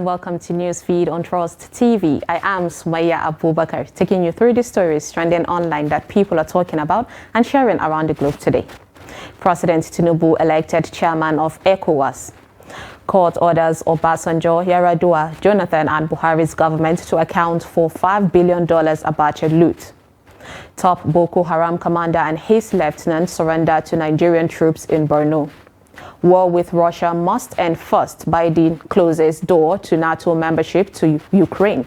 welcome to Newsfeed on Trust TV. I am Sumaya Abubakar, taking you through the stories trending online that people are talking about and sharing around the globe today. President Tinubu elected chairman of ECOWAS. Court orders Obasanjo, Yar'Adua, Jonathan and Buhari's government to account for $5 billion Abacha loot. Top Boko Haram commander and his lieutenant surrender to Nigerian troops in Borno. War with Russia must end first. Biden closes door to NATO membership to Ukraine.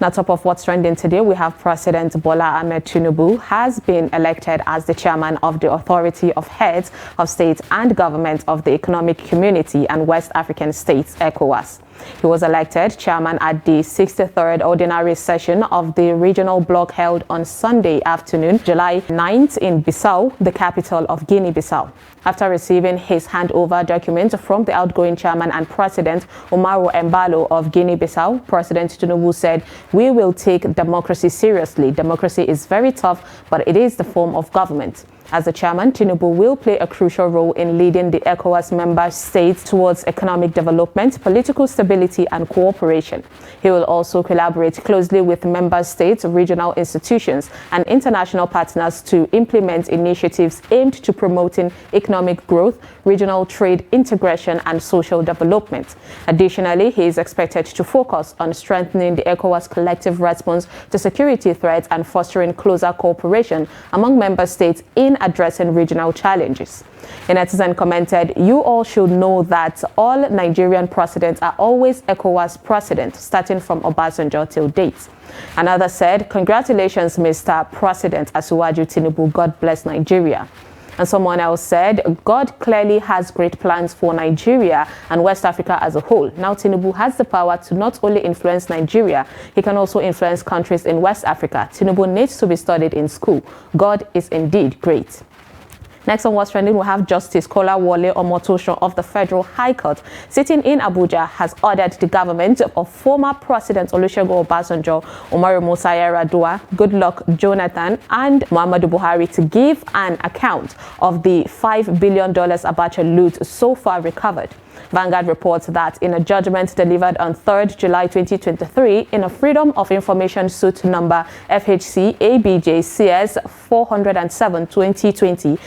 Now, top of what's trending today, we have President Bola Ahmed Tinubu has been elected as the chairman of the Authority of Heads of State and Government of the Economic Community and West African States, ECOWAS. He was elected chairman at the 63rd ordinary session of the regional bloc held on Sunday afternoon, July 9th in Bissau, the capital of Guinea-Bissau. After receiving his handover document from the outgoing chairman and president, Umaru Embalo of Guinea-Bissau, President Tinubu said, "We will take democracy seriously. Democracy is very tough, but it is the form of government." As the chairman, Tinubu will play a crucial role in leading the ECOWAS member states towards economic development, political stability and cooperation. He will also collaborate closely with member states, regional institutions and international partners to implement initiatives aimed to promoting economic growth, regional trade integration and social development. Additionally, he is expected to focus on strengthening the ECOWAS collective response to security threats and fostering closer cooperation among member states in addressing regional challenges. A netizen commented, "You all should know that all Nigerian presidents are always ECOWAS presidents, starting from Obasanjo till date." Another said, "Congratulations, Mr. President Asiwaju Tinubu. God bless Nigeria." And someone else said, "God clearly has great plans for Nigeria and West Africa as a whole. Now Tinubu has the power to not only influence Nigeria, he can also influence countries in West Africa. Tinubu needs to be studied in school. God is indeed great." Next on what's trending, we have Justice Kolawole Omotosho of the Federal High Court, sitting in Abuja, has ordered the government of former President Olusegun Obasanjo, Umaru Musa Yar'Adua, Goodluck Jonathan and Muhammadu Buhari to give an account of the $5 billion Abacha loot so far recovered. Vanguard reports that in a judgment delivered on 3rd July 2023 in a Freedom of Information suit number FHC ABJ CS 407-2020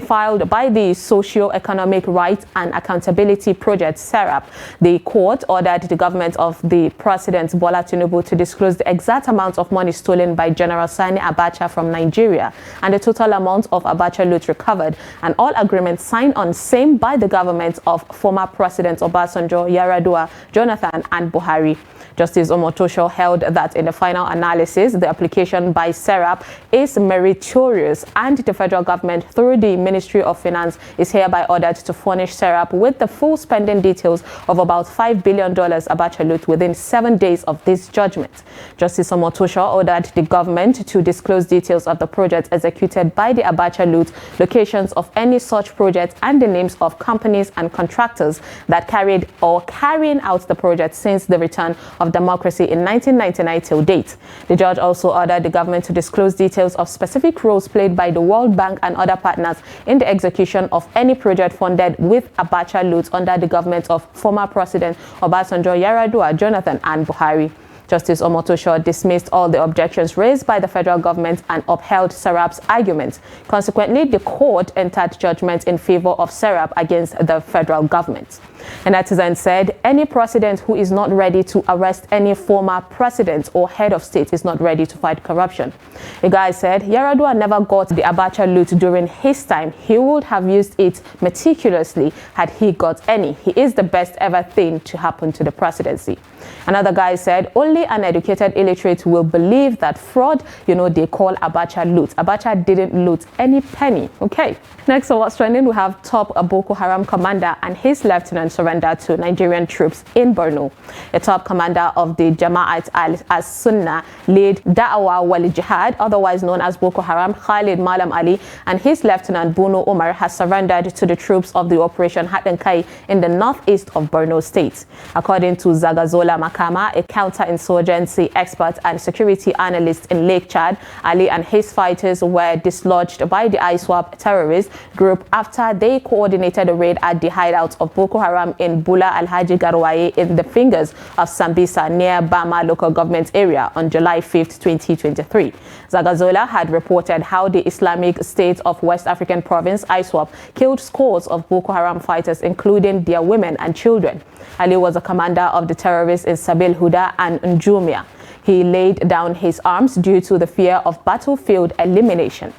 filed by the Socio-Economic Rights and Accountability Project (SERAP), the court ordered the government of the President Bola Tinubu to disclose the exact amount of money stolen by General Sani Abacha from Nigeria and the total amount of Abacha loot recovered, and all agreements signed on same by the government of former President Obasanjo, Yar'Adua, Jonathan and Buhari. Justice Omotosho held that in the final analysis, the application by SERAP is meritorious and the federal government, through the Ministry of Finance, is hereby ordered to furnish SERAP with the full spending details of about $5 billion Abacha loot within 7 days of this judgment. Justice Omotosho ordered the government to disclose details of the projects executed by the Abacha loot, locations of any such projects and the names of companies and contractors that carried or carrying out the project since the return of democracy in 1999 till date. The judge also ordered the government to disclose details of specific roles played by the World Bank and other partners in the execution of any project funded with Abacha loot under the government of former President Obasanjo, Yar'Adua, Jonathan and Buhari. Justice Omotosho dismissed all the objections raised by the federal government and upheld SERAP's arguments. Consequently, the court entered judgment in favor of SERAP against the federal government. A netizen said, "Any president who is not ready to arrest any former president or head of state is not ready to fight corruption." A guy said, "Yar'Adua never got the Abacha loot during his time. He would have used it meticulously had he got any. He is the best ever thing to happen to the presidency." Another guy said, "Only an educated illiterate will believe that fraud, they call Abacha loot. Abacha didn't loot any penny." Okay. Next on what's trending, we have top Boko Haram commander and his lieutenant surrender to Nigerian troops in Borno. The top commander of the Jama'at al-Sunnah led Da'awa wal Jihad, otherwise known as Boko Haram, Khalid Malam Ali, and his lieutenant Bono Umar has surrendered to the troops of the Operation Haɗin Kai in the northeast of Borno State. According to Zagazola Makama, a counterinsurgency expert and security analyst in Lake Chad. Ali and his fighters were dislodged by the ISWAP terrorist group after they coordinated a raid at the hideout of Boko Haram in Bula Alhaji Garwaye in the fingers of Sambisa near Bama local government area on July 5th, 2023. Zagazola had reported how the Islamic State of West African Province, ISWAP, killed scores of Boko Haram fighters, including their women and children. Ali was a commander of the terrorists in Sabil Huda and Njumia. He laid down his arms due to the fear of battlefield elimination.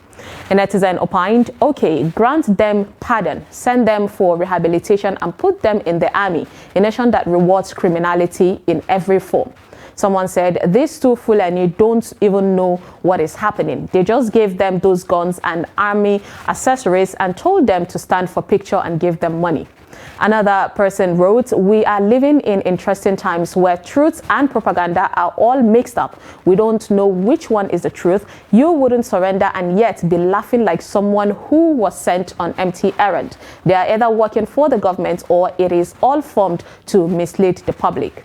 A netizen opined, okay, grant them pardon, send them for rehabilitation and put them in the army, a nation that rewards criminality in every form. Someone said, these two Fulani don't even know what is happening. They just gave them those guns and army accessories and told them to stand for picture and give them money. Another person wrote, we are living in interesting times where truth and propaganda are all mixed up. We don't know which one is the truth. You wouldn't surrender and yet be laughing like someone who was sent on empty errand. They are either working for the government or it is all formed to mislead the public.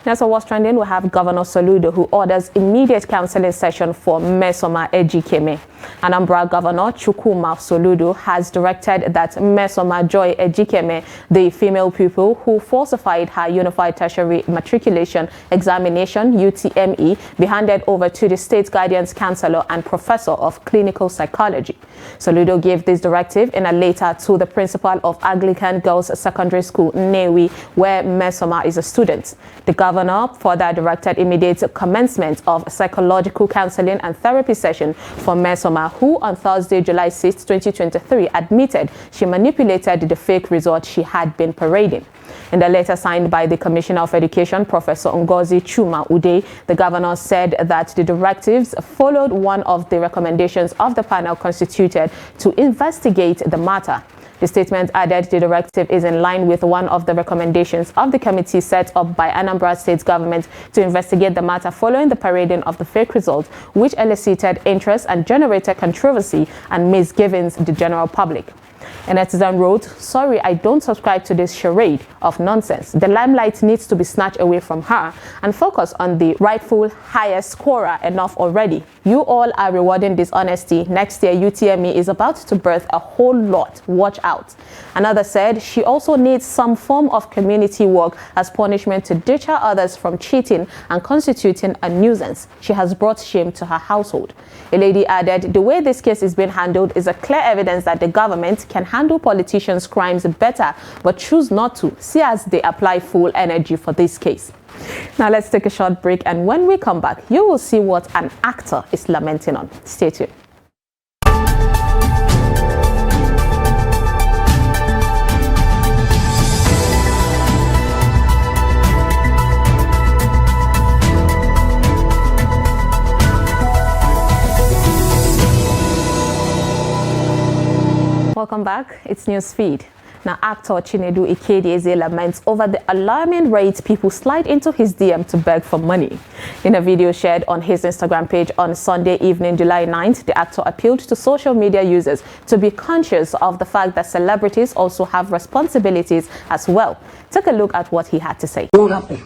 Now, so what's trending, we have Governor Soludo, who orders immediate counseling session for Mesoma Ejikeme. Anambra Governor Chukwuma Soludo has directed that Mesoma Joy Ejikeme, the female pupil who falsified her Unified Tertiary Matriculation Examination (UTME), be handed over to the State Guidance Counselor and Professor of Clinical Psychology. Soludo gave this directive in a letter to the principal of Anglican Girls Secondary School, Newi, where Mesoma is a student. The governor further directed immediate commencement of psychological counseling and therapy session for Mesoma, who on Thursday, July 6, 2023, admitted she manipulated the fake result she had been parading. In the letter signed by the Commissioner of Education, Professor Ngozi Chuma Ude, the governor said that the directives followed one of the recommendations of the panel constituted to investigate the matter. The statement added the directive is in line with one of the recommendations of the committee set up by Anambra State government to investigate the matter following the parading of the fake result, which elicited interest and generated controversy and misgivings in the general public. A netizen wrote, sorry, I don't subscribe to this charade of nonsense. The limelight needs to be snatched away from her and focus on the rightful highest scorer. Enough already. You all are rewarding dishonesty. Next year, UTME is about to birth a whole lot. Watch out. Another said she also needs some form of community work as punishment to deter others from cheating and constituting a nuisance. She has brought shame to her household. A lady added, the way this case is being handled is a clear evidence that the government can handle politicians' crimes better, but choose not to. See as they apply full energy for this case. Now let's take a short break, and when we come back, you will see what an actor is lamenting on. Stay tuned. Welcome back. It's Newsfeed. Now, actor Chinedu Ikedieze laments over the alarming rate people slide into his DM to beg for money. In a video shared on his Instagram page on Sunday evening, July 9th, the actor appealed to social media users to be conscious of the fact that celebrities also have responsibilities as well. Take a look at what he had to say. What happened?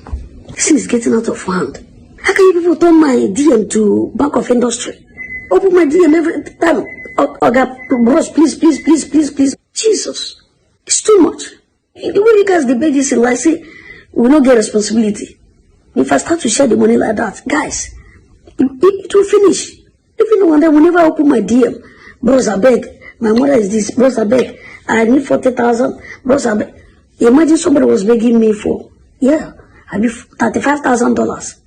This is getting out of hand. How can you people turn my DM to Bank of Industry? Open my DM every time. Bros, please. Jesus, it's too much. The way you guys debate this in life, say, we don't get responsibility. If I start to share the money like that, guys, it will finish. Even one day, whenever I open my DM, bros, I beg, my mother is this, bros, I beg, I need 40,000, bros, I beg. Imagine somebody was begging me for, I be $35,000.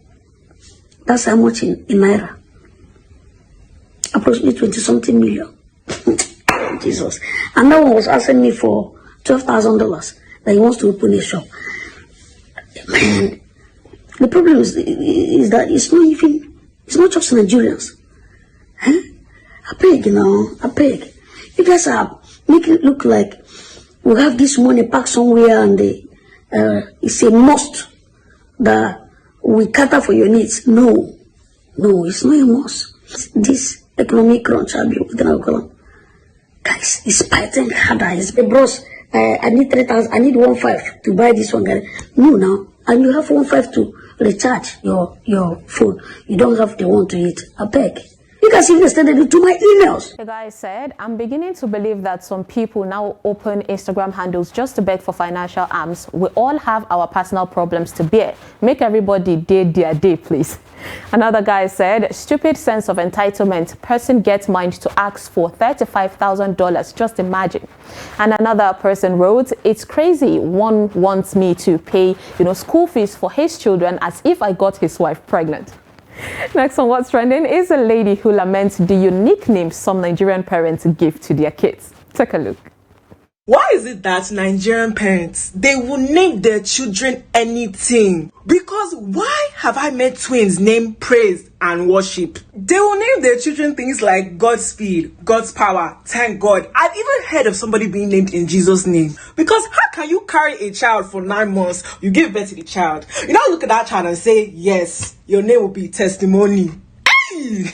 That's how much in Naira. Approximately 20-something million. Jesus. And that one was asking me for $12,000 that he wants to open a shop. Man, the problem is that it's not just Nigerians. Huh? I beg. You guys are making it look like we have this money packed somewhere and it's a must that we cater for your needs. No, it's not a must. This economic crunch, guys, it's fighting harder. It's bros. I need 3,000. I need 1.5 to buy this one. No, now and you have 1.5 to recharge your phone, you don't have the one to eat. I beg. You guys even extended it to my emails. The guy said, I'm beginning to believe that some people now open Instagram handles just to beg for financial alms. We all have our personal problems to bear. Make everybody day their day, please. Another guy said, stupid sense of entitlement. Person gets mind to ask for $35,000. Just imagine. And another person wrote, it's crazy. One wants me to pay, school fees for his children as if I got his wife pregnant. Next on What's Trending is a lady who laments the unique names some Nigerian parents give to their kids. Take a look. Why is it that Nigerian parents, they will name their children anything? Because why have I met twins named Praise and Worship? They will name their children things like Godspeed, God's power, thank God. I've even heard of somebody being named in Jesus' name. Because how can you carry a child for 9 months, you give birth to the child, you now look at that child and say, yes, your name will be testimony. Hey!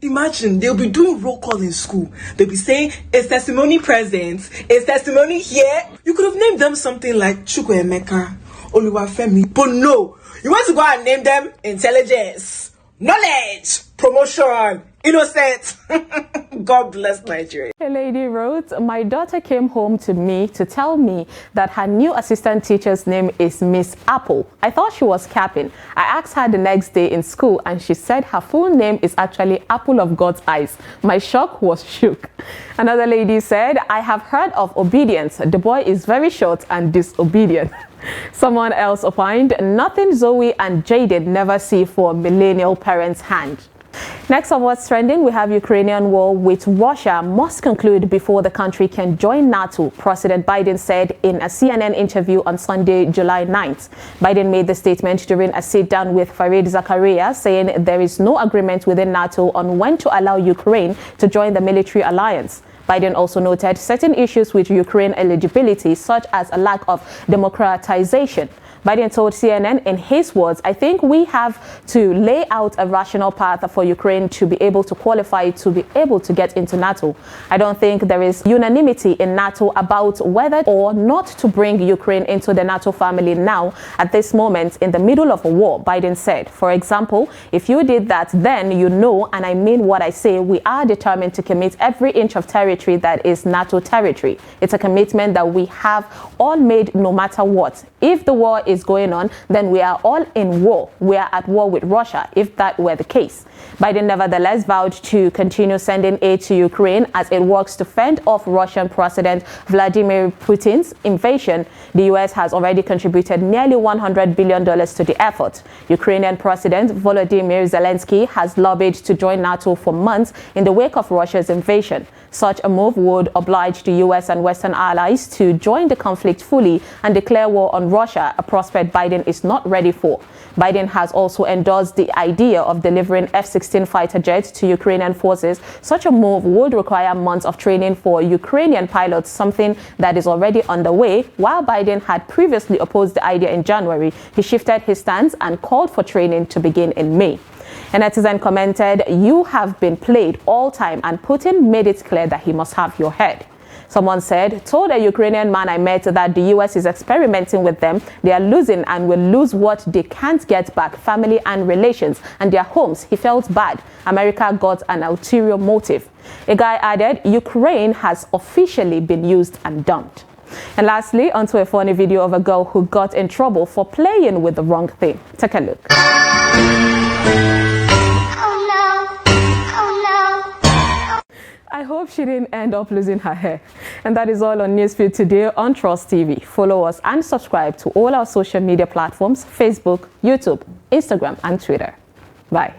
Imagine they'll be doing roll call in school. They'll be saying, is testimony present? Is testimony here? You could have named them something like Chukwuemeka, Oluwafemi. But no, you want to go and name them intelligence, knowledge, promotion, innocent. God bless Nigeria. A lady wrote, my daughter came home to me to tell me that her new assistant teacher's name is Miss Apple. I thought she was capping. I asked her the next day in school and she said her full name is actually Apple of God's Eyes. My shock was shook. Another lady said, I have heard of obedience. The boy is very short and disobedient. Someone else opined, nothing Zoe and Jaden never see for millennial parents' hand. Next on What's Trending, we have Ukrainian war with Russia must conclude before the country can join NATO, President Biden said in a CNN interview on Sunday, July 9th. Biden made the statement during a sit-down with Fareed Zakaria, saying there is no agreement within NATO on when to allow Ukraine to join the military alliance. Biden also noted certain issues with Ukraine eligibility, such as a lack of democratization. Biden told CNN, in his words, I think we have to lay out a rational path for Ukraine to be able to qualify to be able to get into NATO. I don't think there is unanimity in NATO about whether or not to bring Ukraine into the NATO family now at this moment in the middle of a war, Biden said. For example, if you did that, then you know, and I mean what I say, we are determined to commit every inch of territory that is NATO territory. It's a commitment that we have all made no matter what. If the war is going on, then we are all in war. We are at war with Russia, if that were the case. Biden nevertheless vowed to continue sending aid to Ukraine as it works to fend off Russian President Vladimir Putin's invasion. The U.S. has already contributed nearly $100 billion to the effort. Ukrainian President Volodymyr Zelensky has lobbied to join NATO for months in the wake of Russia's invasion. Such a move would oblige the U.S. and Western allies to join the conflict fully and declare war on Russia, a prospect Biden is not ready for. Biden has also endorsed the idea of delivering F-16 fighter jets to Ukrainian forces. Such a move would require months of training for Ukrainian pilots, something that is already underway. While Biden had previously opposed the idea in January, he shifted his stance and called for training to begin in May. A netizen commented, you have been played all time, and Putin made it clear that he must have your head. Someone said, told a Ukrainian man I met that the U.S. is experimenting with them. They are losing and will lose what they can't get back, family and relations, and their homes. He felt bad. America got an ulterior motive. A guy added, Ukraine has officially been used and dumped. And lastly, onto a funny video of a girl who got in trouble for playing with the wrong thing. Take a look. I hope she didn't end up losing her hair. And that is all on Newsfeed today on Trust TV. Follow us and subscribe to all our social media platforms: Facebook, YouTube, Instagram, and Twitter. Bye.